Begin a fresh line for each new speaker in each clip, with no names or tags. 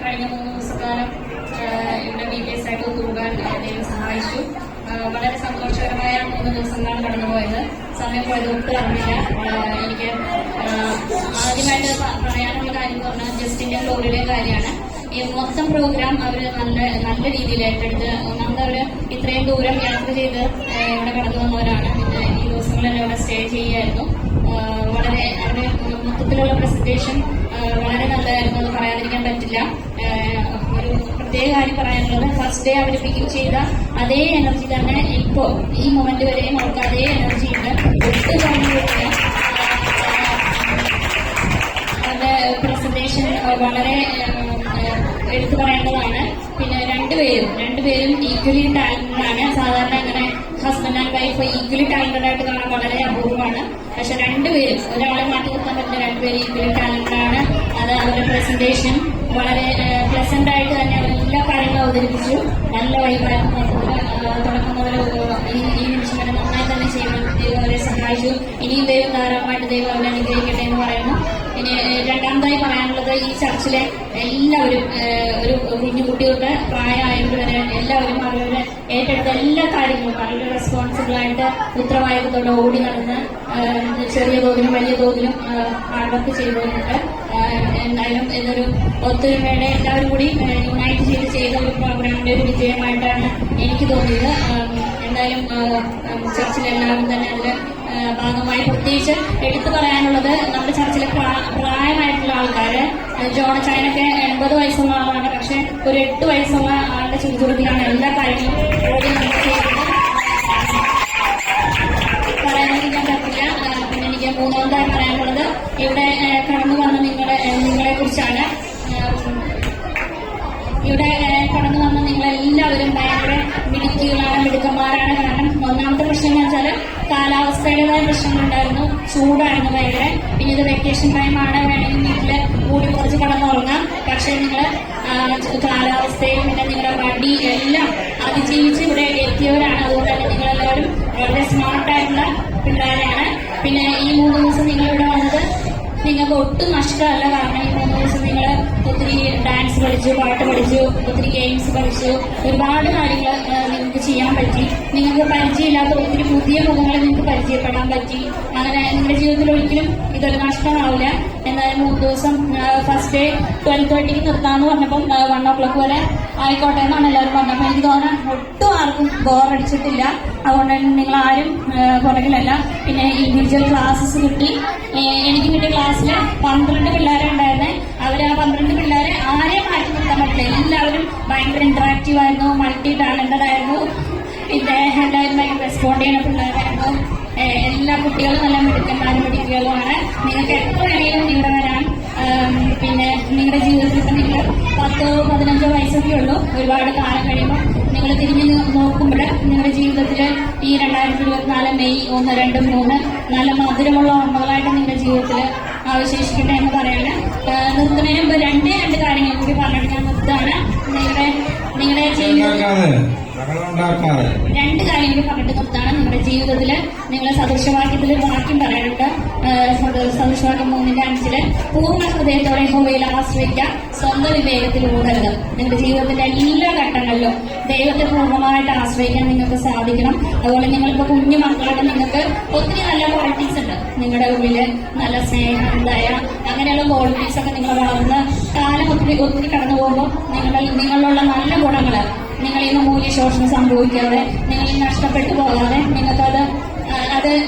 കഴിഞ്ഞ 3 ദിവസക്കാലം ഇവിടെ BPS ആയിട്ട് ഒത്തുകൂടാൻ ദൈവം സഹായിച്ചു. വളരെ സന്തോഷകരമായ 3 ദിവസങ്ങളാണ് കടന്നുപോയത്. സമയം പോയത് ഒട്ടും അറിഞ്ഞില്ല. എനിക്ക് ആദ്യമായിട്ട് പറയാനുള്ള കാര്യം എന്ന് പറഞ്ഞാൽ ജസ്റ്റിന്റെ ഗ്ലോറിയുടെയും കാര്യമാണ്. ഈ മൊത്തം പ്രോഗ്രാം അവർ നല്ല രീതിയിൽ ഏറ്റെടുത്ത് ഒന്നാമത് അവർ ഇത്രയും ദൂരം യാത്ര ചെയ്ത് ഇവിടെ കടന്നു വന്നവരാണ്. പിന്നെ ഈ ദിവസങ്ങളെല്ലാം ഇവിടെ സ്റ്റേ ചെയ്യായിരുന്നു. വളരെ അവരുടെ മൊത്തത്തിലുള്ള പ്രസന്റേഷൻ വളരെ നല്ലതായിരുന്നു. അത് പറയാതിരിക്കാൻ പറ്റില്ല. ഒരു പ്രത്യേക കാര്യം പറയാനുള്ളത്, ഫസ്റ്റ് ഡേ അവർ പിക്കപ്പ് ചെയ്ത അതേ എനർജി തന്നെ ഇപ്പോ ഈ മൊമെന്റ് വരെയും അവർക്ക് അതേ എനർജി ഉണ്ട്. ഒട്ടും പറഞ്ഞില്ല. അവരുടെ പ്രസന്റേഷൻ വളരെ എടുത്തു പറയേണ്ടതാണ്. പിന്നെ രണ്ടുപേരും ഈക്വലി ടാലന്റഡ് ആണ്. സാധാരണ ഇങ്ങനെ husband and wife equally talented ആയിട്ട് കാണാൻ വളരെ അപൂർവമാണ്. പക്ഷെ രണ്ടുപേരും ഒരാളെ മാറ്റി നിർത്താൻ പറ്റില്ല. രണ്ടുപേരും ഈക്വലി ടാലന്റഡ് ആണ്. അത് അവരുടെ പ്രസന്റേഷൻ വളരെ പ്ലസന്റ് ആയിട്ട് തന്നെ എല്ലാ കാര്യങ്ങളും അവതരിപ്പിച്ചു. നല്ല വൈബായിരുന്നു. തുടക്കം മുതൽ ഈ നിമിഷം വരെ നന്നായി തന്നെ ചെയ്യുന്നു. ദൈവം അവരെ സഹായിച്ചു. ഇനിയും ദൈവം ധാരാളമായിട്ട് ദൈവം അവരെ അനുഗ്രഹിക്കട്ടെ എന്ന് പറയുന്നു. ഇനി രണ്ടാമതായി പറയാനുള്ളത്, ഈ ചർച്ചിലെ എല്ലാവരും ഒരു കുഞ്ഞുകുട്ടികളുടെ പ്രായമായവർ വരെ എല്ലാവരും അവരുടെ ഏറ്റെടുത്ത എല്ലാ കാര്യങ്ങളും വളരെ റെസ്പോൺസിബിൾ ആയിട്ട് ഉത്തരവാദിത്തത്തോടെ ഓടി നടന്ന് ചെറിയ തോതിലും വലിയ തോതിലും ഹാർഡ് വർക്ക് ചെയ്തവരുണ്ട്. എന്തായാലും ഇതൊരു ഒത്തൊരുമയുടെ എല്ലാവരും കൂടി യുണൈറ്റ് ചെയ്ത ഒരു പ്രോഗ്രാമിന്റെ ഒരു വിജയമായിട്ടാണ് എനിക്ക് തോന്നിയത്. എന്തായാലും ചർച്ചിലെല്ലാവരും തന്നെ അതിൽ ഭാഗമായി പ്രത്യേകിച്ച് എടുത്തു പറയാനുള്ളത്, നമ്മുടെ ചർച്ചിലെ പ്രായമായിട്ടുള്ള ആൾക്കാര്, ജോൺ ചൈനൊക്കെ 80 വയസ്സുള്ള ആളാണ്. പക്ഷെ ഒരു 8 വയസ്സുള്ള ആളുടെ ചുരുചുരുക്കിലാണ് എല്ലാ കാര്യങ്ങളും ഓടി നമുക്ക് ചെയ്യുന്നത്. പറയാതിരിക്കാൻ പറ്റില്ല. പിന്നെ എനിക്ക് മൂന്നാമതായി പറയാനുള്ളത്, ഇവിടെ കടന്നു വന്ന നിങ്ങളെ കുറിച്ചാണ്. ഇവിടെ കടന്നു വന്ന നിങ്ങളെല്ലാവരും ഭയങ്കര മിടുക്കന്മാരാണ്. കാരണം ഒന്നാമത്തെ പ്രശ്നം എന്ന് വെച്ചാൽ കാലാവസ്ഥയുടേതായ പ്രശ്നങ്ങളുണ്ടായിരുന്നു. ചൂടായിരുന്നു ഭയങ്കര. പിന്നെ ഇത് വെക്കേഷൻ ടൈമാണ്, വേണമെങ്കിൽ വീട്ടില് കൂടി കുറച്ച് കടന്നുറങ്ങാം. പക്ഷെ നിങ്ങൾ കാലാവസ്ഥയും പിന്നെ നിങ്ങളുടെ മടി എല്ലാം അതിജീവിച്ച് ഇവിടെ എത്തിയവരാണ്. അതുകൊണ്ട് തന്നെ നിങ്ങളെല്ലാവരും വളരെ സ്മാർട്ടായിട്ടുള്ള പിള്ളേരാണ്. പിന്നെ ഈ 3 ദിവസം നിങ്ങൾ ഇവിടെ വന്നത് നിങ്ങൾക്ക് ഒട്ടും നഷ്ടമല്ല. കാരണം ഈ 3 ദിവസം നിങ്ങൾ ഒത്തിരി ഡാൻസ് പഠിച്ചു, പാട്ട് പഠിച്ചു, ഒത്തിരി ഗെയിംസ് പഠിച്ചു, ഒരുപാട് കാര്യങ്ങൾ നിങ്ങൾക്ക് ചെയ്യാൻ പറ്റി. നിങ്ങൾക്ക് പരിചയമില്ലാത്ത ഒത്തിരി പുതിയ മുഖങ്ങളെ നിങ്ങൾക്ക് പരിചയപ്പെടാൻ പറ്റി. അങ്ങനെ നിങ്ങളുടെ ജീവിതത്തിൽ ഒരിക്കലും ഇതൊരു നഷ്ടമാവില്ല. എന്തായാലും 3 ദിവസം ഫസ്റ്റ് ഡേ 12:30 നിർത്താമെന്ന് പറഞ്ഞപ്പം 1 o'clock വരെ ആയിക്കോട്ടെ എന്നാണ് എല്ലാവരും പറഞ്ഞപ്പോൾ എനിക്ക് തോന്നാൻ ഒട്ടും ആർക്കും ബോറടിച്ചിട്ടില്ല. അതുകൊണ്ട് തന്നെ നിങ്ങൾ ആരും പുറകിലല്ല. പിന്നെ ഇൻഡിവിജ്വൽ ക്ലാസ്സസ് കിട്ടി. എനിക്ക് കിട്ടിയ ക്ലാസ്സിൽ 12 പിള്ളേരെ ഉണ്ടായിരുന്നേ. അവർ ആ 12 പിള്ളേരെ ആരെയും മാറ്റി നിർത്താൻ പറ്റില്ല. എല്ലാവരും ഭയങ്കര ഇന്ററാക്റ്റീവ് ആയിരുന്നു, മൾട്ടി ടാലന്റഡ് ആയിരുന്നു. പിന്നെ എല്ലാവരും ഭയങ്കര റെസ്പോണ്ട് ചെയ്യുന്ന പിള്ളേരായിരുന്നു. എല്ലാ കുട്ടികളും നല്ല മിടുക്കന്മാരുമാണ്. നിങ്ങൾക്ക് എത്ര വേണമെങ്കിലും ഇവിടെ വരാം. പിന്നെ നിങ്ങളുടെ ജീവിതത്തിൽ ഇപ്പം നിങ്ങൾ 10-15 വയസ്സൊക്കെ ഉള്ളൂ. ഒരുപാട് കാലം കഴിയുമ്പോൾ നിങ്ങൾ തിരിഞ്ഞ് നോക്കുമ്പോൾ നിങ്ങളുടെ ജീവിതത്തിൽ ഈ 2024 മെയ് 1, 2, 3 നല്ല മധുരമുള്ള ഓർമ്മകളായിട്ട് നിങ്ങളുടെ ജീവിതത്തിൽ അവശേഷിക്കട്ടെ എന്ന് പറയാണ്. നിർത്തുന്നതിന് മുമ്പ് രണ്ട് കാര്യങ്ങൾ കൂടി പറഞ്ഞിട്ട് ഞാൻ നിർത്താണ്. നിങ്ങളുടെ ജീവിതത്തിൽ 2 കാര്യം കൂടി പറഞ്ഞിട്ട് നിർത്താണ്. നിങ്ങളുടെ ജീവിതത്തിൽ നിങ്ങളെ സദൃശവാക്യത്തിൽ വാക്യം പറയാനുണ്ട്. സദൃശവാക്യം 3:5 പൂർണ്ണ ഹൃദയത്തോടെ യഹോവയിൽ ആശ്രയിക്കാം, സ്വന്തം വിവേകത്തിൽ ഊഹരുത്. നിങ്ങളുടെ ജീവിതത്തിന്റെ എല്ലാ ഘട്ടങ്ങളിലും ദൈവത്തെ പൂർണ്ണമായിട്ട് ആശ്രയിക്കാൻ നിങ്ങൾക്ക് സാധിക്കണം. അതുപോലെ നിങ്ങളിപ്പോ കുഞ്ഞു മക്കളായിട്ട് നിങ്ങൾക്ക് ഒത്തിരി നല്ല ക്വാളിറ്റീസ് ഉണ്ട്. നിങ്ങളുടെ ഉള്ളില് നല്ല സ്നേഹം, ദയ, അങ്ങനെയുള്ള ക്വാളിറ്റീസ് ഒക്കെ നിങ്ങൾ വളർന്ന് കാലം ഒത്തിരി കടന്നു പോകുമ്പോൾ നിങ്ങളിലുള്ള നല്ല ഗുണങ്ങള് നിങ്ങളിൽ നിന്ന് മൂല്യശോഷണം സംഭവിക്കാതെ, നിങ്ങളിൽ നഷ്ടപ്പെട്ടു പോകാതെ നിങ്ങൾക്കത്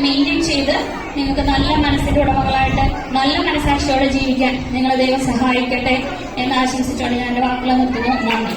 മെയിൻറ്റെയിൻ ചെയ്ത് നിങ്ങൾക്ക് നല്ല മനസ്സിന്റെ ഉടമകളായിട്ട് നല്ല മനസാക്ഷിയോടെ ജീവിക്കാൻ നിങ്ങളെ ദൈവം സഹായിക്കട്ടെ എന്ന് ആശംസിച്ചുകൊണ്ട് ഞാൻ എന്റെ വാക്കുകൾ നിർത്തുന്നു. നന്ദി.